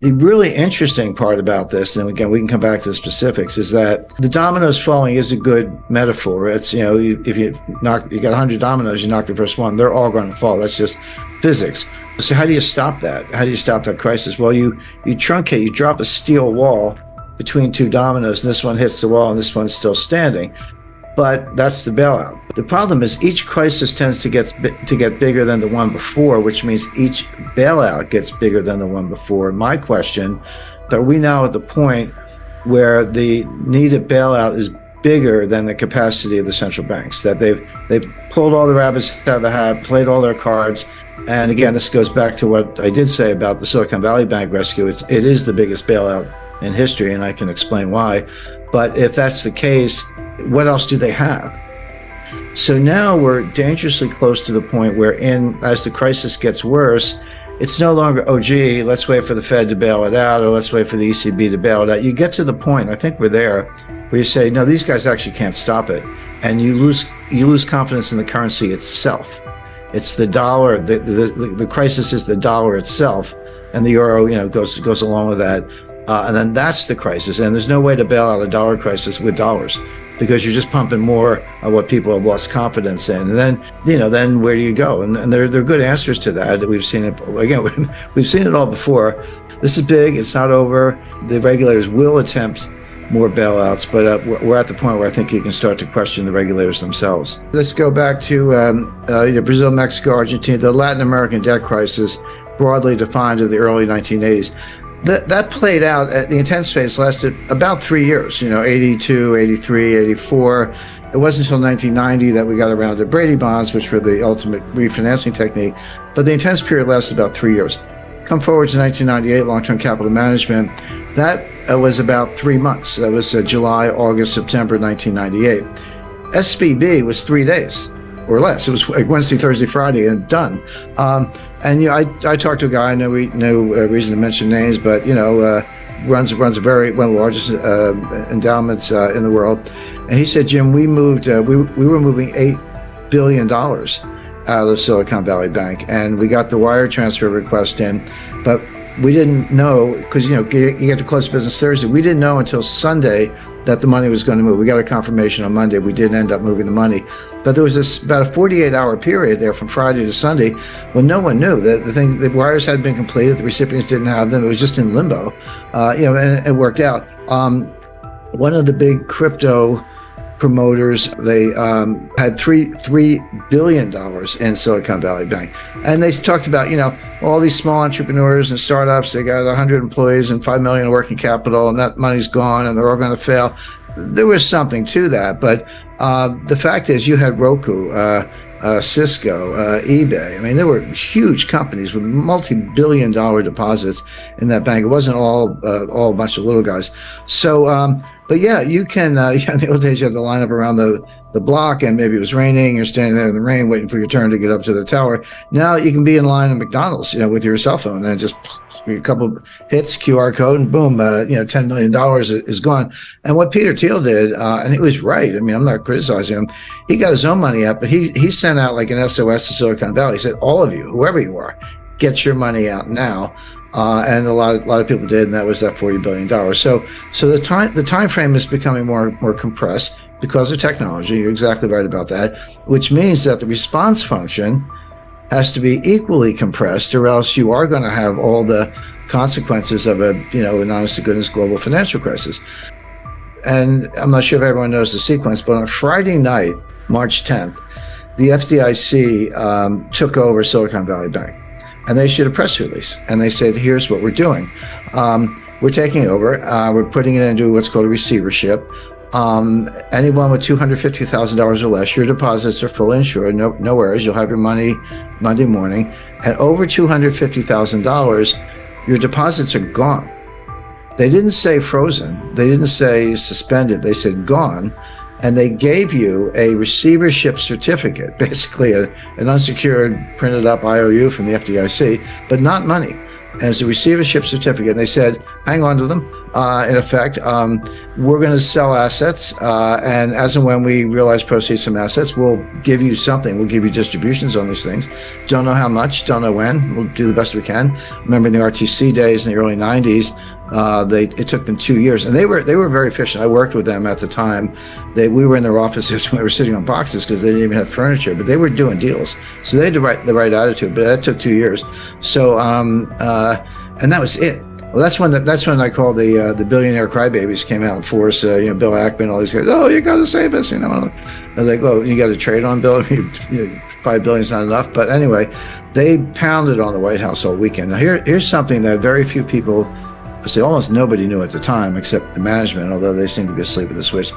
The really interesting part about this, and again, we can come back to the specifics, is that the dominoes falling is a good metaphor. It's, if you got 100 dominoes, you knock the first one, they're all going to fall. That's just physics. So how do you stop that? How do you stop that crisis? Well, you truncate, you drop a steel wall between two dominoes, and this one hits the wall and this one's still standing. But that's the bailout. The problem is each crisis tends to get bigger than the one before, which means each bailout gets bigger than the one before. My question, are we now at the point where the needed bailout is bigger than the capacity of the central banks, that they've pulled all the rabbits out of the hat, played all their cards? And again, this goes back to what I did say about the Silicon Valley Bank rescue. It is the biggest bailout in history, and I can explain why. But if that's the case, what else do they have? So now we're dangerously close to the point where, as the crisis gets worse, it's no longer, oh, gee, let's wait for the Fed to bail it out, or let's wait for the ECB to bail it out. You get to the point, I think we're there, where you say, no, these guys actually can't stop it. And you lose confidence in the currency itself. It's the dollar, the crisis is the dollar itself, and the euro, goes along with that. And then that's the crisis. And there's no way to bail out a dollar crisis with dollars, because you're just pumping more of what people have lost confidence in. And then, then where do you go? And there are good answers to that. We've seen it, again, we've seen it all before. This is big. It's not over. The regulators will attempt more bailouts, but we're at the point where I think you can start to question the regulators themselves. Let's go back to Brazil, Mexico, Argentina, the Latin American debt crisis, broadly defined in the early 1980s. That played out, the intense phase lasted about 3 years, 82, 83, 84. It wasn't until 1990 that we got around to Brady bonds, which were the ultimate refinancing technique. But the intense period lasted about 3 years. Come forward to 1998, long-term capital management. That was about 3 months. That was July, August, September 1998. SVB was 3 days or less. It was like Wednesday, Thursday, Friday, and done. I talked to a guy, no reason to mention names, but runs one of the largest endowments in the world, and he said, Jim, we were moving $8 billion out of Silicon Valley Bank, and we got the wire transfer request in, but we didn't know, because you get to close business Thursday. We didn't know until Sunday that the money was going to move. We got a confirmation on Monday. We didn't end up moving the money, but there was about a 48-hour period there from Friday to Sunday when no one knew that the wires hadn't been completed. The recipients didn't have them. It was just in limbo, and it worked out. One of the big crypto promoters, they had $3 billion in Silicon Valley Bank. And they talked about, all these small entrepreneurs and startups, they got 100 employees and $5 million in working capital, and that money's gone and they're all going to fail. There was something to that. But the fact is, you had Roku, Cisco, eBay. I mean, there were huge companies with multi-billion-dollar deposits in that bank. It wasn't all a bunch of little guys. So, but yeah, you can, in the old days, you had to line up around the block, and maybe it was raining. You're standing there in the rain waiting for your turn to get up to the tower. Now you can be in line at McDonald's, with your cell phone, and just a couple hits, QR code, and boom, $10 million is gone. And what Peter Thiel did, and he was right. I mean, I'm not criticizing him. He got his own money out, but he sent out like an SOS to Silicon Valley. He said, all of you, whoever you are, get your money out now. And a lot of people did, and that was that $40 billion. So the time frame is becoming more compressed because of technology. You're exactly right about that, which means that the response function has to be equally compressed, or else you are going to have all the consequences of an honest to goodness global financial crisis. And I'm not sure if everyone knows the sequence, but on Friday night, March 10th, the FDIC took over Silicon Valley Bank. And they issued a press release, and they said, here's what we're doing. We're taking over. We're putting it into what's called a receivership. Anyone with $250,000 or less, your deposits are fully insured, no worries. You'll have your money Monday morning. And over $250,000, your deposits are gone. They didn't say frozen. They didn't say suspended. They said gone. And they gave you a receivership certificate, basically an unsecured printed up IOU from the FDIC, but not money. and it's a receivership certificate. And they said, hang on to them. In effect, we're going to sell assets, and as and when we realize proceeds from assets, we'll give you something. We'll give you distributions on these things. Don't know how much, don't know when. We'll do the best we can. Remember in the RTC days in the early 90s, it took them 2 years, and they were very efficient. I worked with them at the time. We were in their offices when we were sitting on boxes because they didn't even have furniture, but they were doing deals. So they had the right attitude, but that took 2 years. So and that was it. Well, that's when I call the billionaire crybabies came out in force. Bill Ackman, all these guys. Oh, you got to save us. I was like, well, you got to trade on Bill. $5 billion is not enough. But anyway, they pounded on the White House all weekend. Now here's something that very few people, almost nobody knew at the time except the management, although they seem to be asleep at the switch.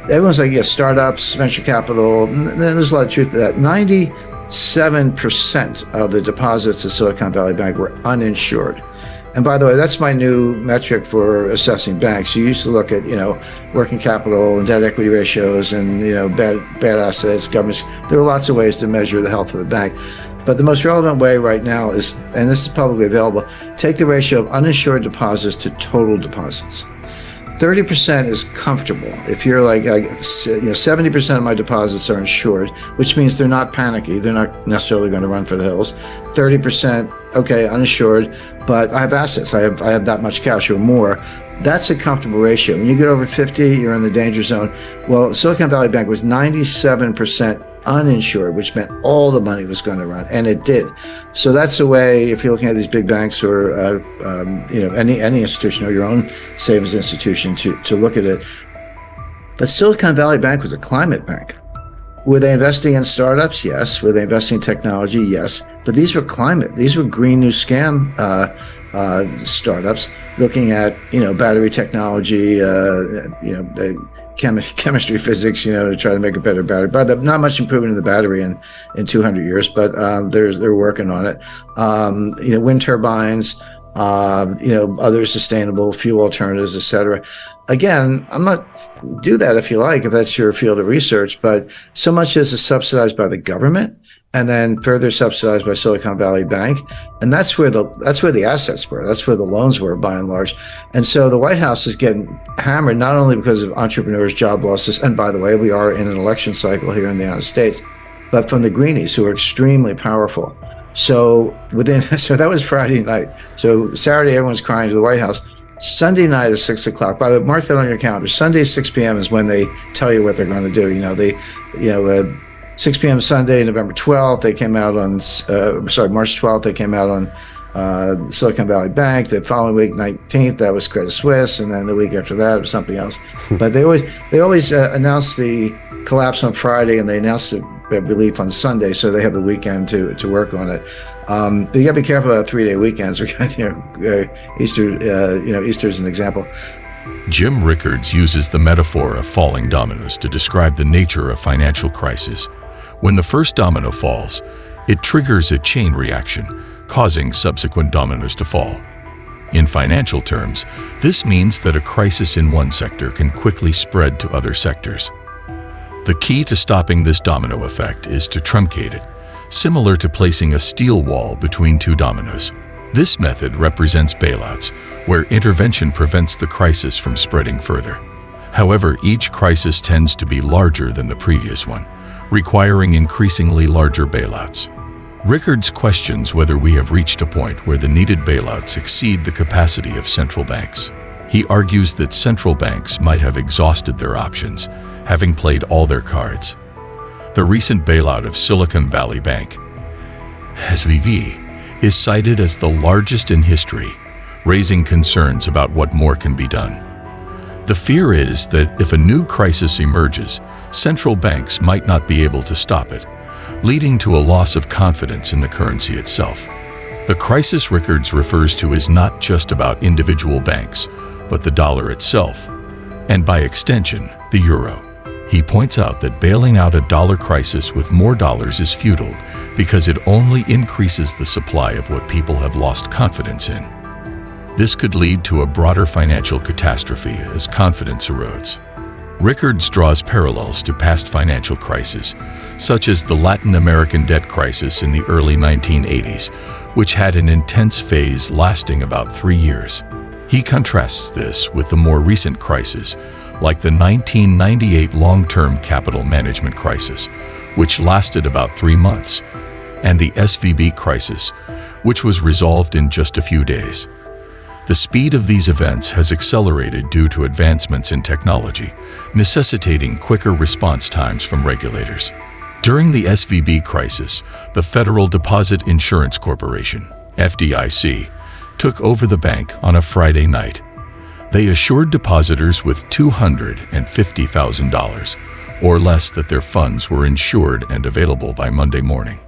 Everyone's like, yeah, startups, venture capital. And there's a lot of truth to that. 97% of the deposits at Silicon Valley Bank were uninsured. And by the way, that's my new metric for assessing banks. You used to look at, working capital and debt equity ratios and, bad assets, governments. There are lots of ways to measure the health of a bank. But the most relevant way right now is, and this is publicly available, take the ratio of uninsured deposits to total deposits. 30% is comfortable. If you're like, 70% of my deposits are insured, which means they're not panicky. They're not necessarily going to run for the hills. 30%, okay, uninsured, but I have assets. I have that much cash or more. That's a comfortable ratio. When you get over 50, you're in the danger zone. Well, Silicon Valley Bank was 97% uninsured, which meant all the money was going to run, and it did. So that's a way, if you're looking at these big banks or any institution or your own savings institution, to look at it. But Silicon Valley Bank was a climate bank. Were they investing in startups? Yes. Were they investing in technology? Yes. But these were climate. These were green new scam startups looking at battery technology, chemistry, physics, to try to make a better battery. But not much improvement in the battery in 200 years, but they're working on it. Wind turbines, other sustainable fuel alternatives, etc. Again, I'm not do that if you like, if that's your field of research, but so much as is subsidized by the government and then further subsidized by Silicon Valley Bank. And that's where the assets were. That's where the loans were, by and large. And so the White House is getting hammered, not only because of entrepreneurs, job losses, and by the way, we are in an election cycle here in the United States, but from the greenies, who are extremely powerful. So that was Friday night. So Saturday, everyone's crying to the White House. Sunday night is 6 o'clock. By the way, mark that on your calendar. Sunday, 6 p.m. is when they tell you what they're going to do. 6 p.m. Sunday, November 12th, they came out on, March 12th, they came out on Silicon Valley Bank. The following week, 19th, that was Credit Suisse, and then the week after that, it was something else. But they always announce the collapse on Friday, and they announce the relief on Sunday, so they have the weekend to work on it. But you got to be careful about 3-day weekends. Easter's an example. Jim Rickards uses the metaphor of falling dominoes to describe the nature of financial crisis. When the first domino falls, it triggers a chain reaction, causing subsequent dominoes to fall. In financial terms, this means that a crisis in one sector can quickly spread to other sectors. The key to stopping this domino effect is to truncate it, similar to placing a steel wall between two dominoes. This method represents bailouts, where intervention prevents the crisis from spreading further. However, each crisis tends to be larger than the previous one, requiring increasingly larger bailouts. Rickards questions whether we have reached a point where the needed bailouts exceed the capacity of central banks. He argues that central banks might have exhausted their options, having played all their cards. The recent bailout of Silicon Valley Bank, SVB, is cited as the largest in history, raising concerns about what more can be done. The fear is that if a new crisis emerges, central banks might not be able to stop it, leading to a loss of confidence in the currency itself. The crisis Rickards refers to is not just about individual banks, but the dollar itself, and by extension, the euro. He points out that bailing out a dollar crisis with more dollars is futile because it only increases the supply of what people have lost confidence in. This could lead to a broader financial catastrophe as confidence erodes. Rickards draws parallels to past financial crises, such as the Latin American debt crisis in the early 1980s, which had an intense phase lasting about 3 years. He contrasts this with the more recent crises, like the 1998 long-term capital management crisis, which lasted about 3 months, and the SVB crisis, which was resolved in just a few days. The speed of these events has accelerated due to advancements in technology, necessitating quicker response times from regulators. During the SVB crisis, the Federal Deposit Insurance Corporation, FDIC, took over the bank on a Friday night. They assured depositors with $250,000 or less that their funds were insured and available by Monday morning.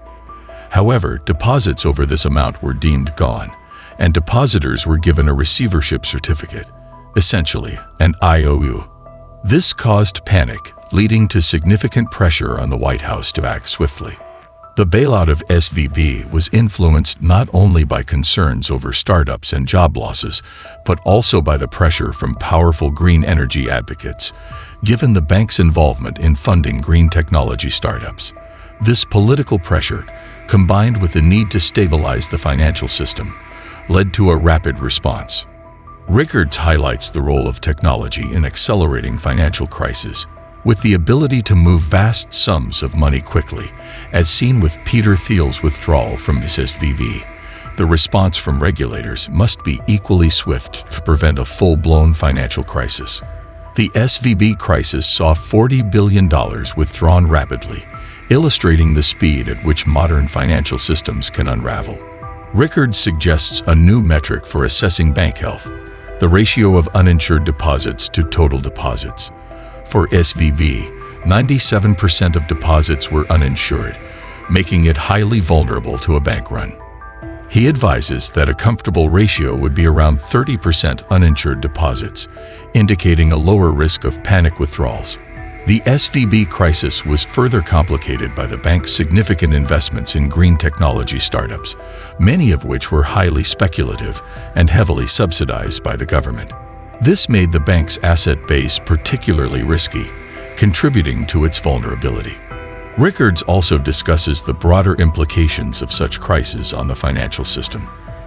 However, deposits over this amount were deemed gone, and depositors were given a receivership certificate, essentially an IOU. This caused panic, leading to significant pressure on the White House to act swiftly. The bailout of SVB was influenced not only by concerns over startups and job losses, but also by the pressure from powerful green energy advocates, given the bank's involvement in funding green technology startups. This political pressure, combined with the need to stabilize the financial system, led to a rapid response. Rickards highlights the role of technology in accelerating financial crises, with the ability to move vast sums of money quickly, as seen with Peter Thiel's withdrawal from this SVB. The response from regulators must be equally swift to prevent a full-blown financial crisis. The SVB crisis saw $40 billion withdrawn rapidly, illustrating the speed at which modern financial systems can unravel. Rickards suggests a new metric for assessing bank health: the ratio of uninsured deposits to total deposits. For SVB, 97% of deposits were uninsured, making it highly vulnerable to a bank run. He advises that a comfortable ratio would be around 30% uninsured deposits, indicating a lower risk of panic withdrawals. The SVB crisis was further complicated by the bank's significant investments in green technology startups, many of which were highly speculative and heavily subsidized by the government. This made the bank's asset base particularly risky, contributing to its vulnerability. Rickards also discusses the broader implications of such crises on the financial system.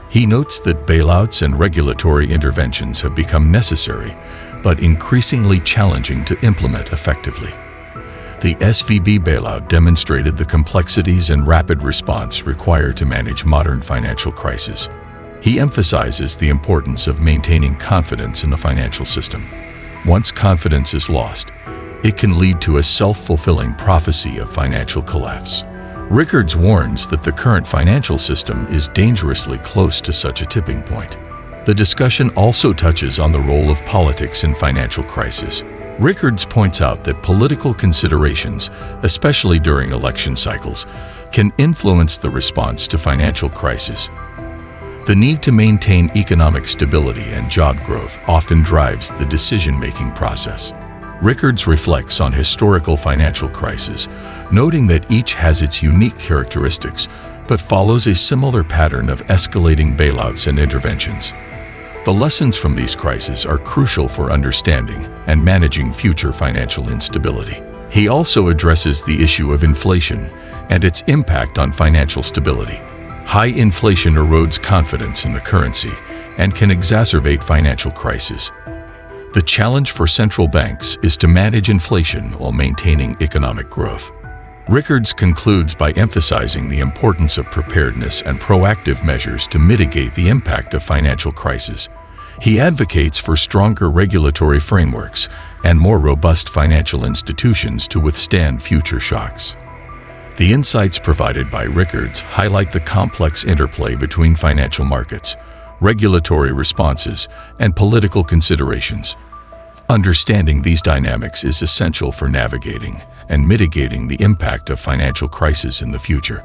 He notes that bailouts and regulatory interventions have become necessary, but increasingly challenging to implement effectively. The SVB bailout demonstrated the complexities and rapid response required to manage modern financial crises. He emphasizes the importance of maintaining confidence in the financial system. Once confidence is lost, it can lead to a self-fulfilling prophecy of financial collapse. Rickards warns that the current financial system is dangerously close to such a tipping point. The discussion also touches on the role of politics in financial crises. Rickards points out that political considerations, especially during election cycles, can influence the response to financial crises. The need to maintain economic stability and job growth often drives the decision-making process. Rickards reflects on historical financial crises, noting that each has its unique characteristics, but follows a similar pattern of escalating bailouts and interventions. The lessons from these crises are crucial for understanding and managing future financial instability. He also addresses the issue of inflation and its impact on financial stability. High inflation erodes confidence in the currency and can exacerbate financial crises. The challenge for central banks is to manage inflation while maintaining economic growth. Rickards concludes by emphasizing the importance of preparedness and proactive measures to mitigate the impact of financial crises. He advocates for stronger regulatory frameworks and more robust financial institutions to withstand future shocks. The insights provided by Rickards highlight the complex interplay between financial markets, regulatory responses, and political considerations. Understanding these dynamics is essential for navigating and mitigating the impact of financial crises in the future.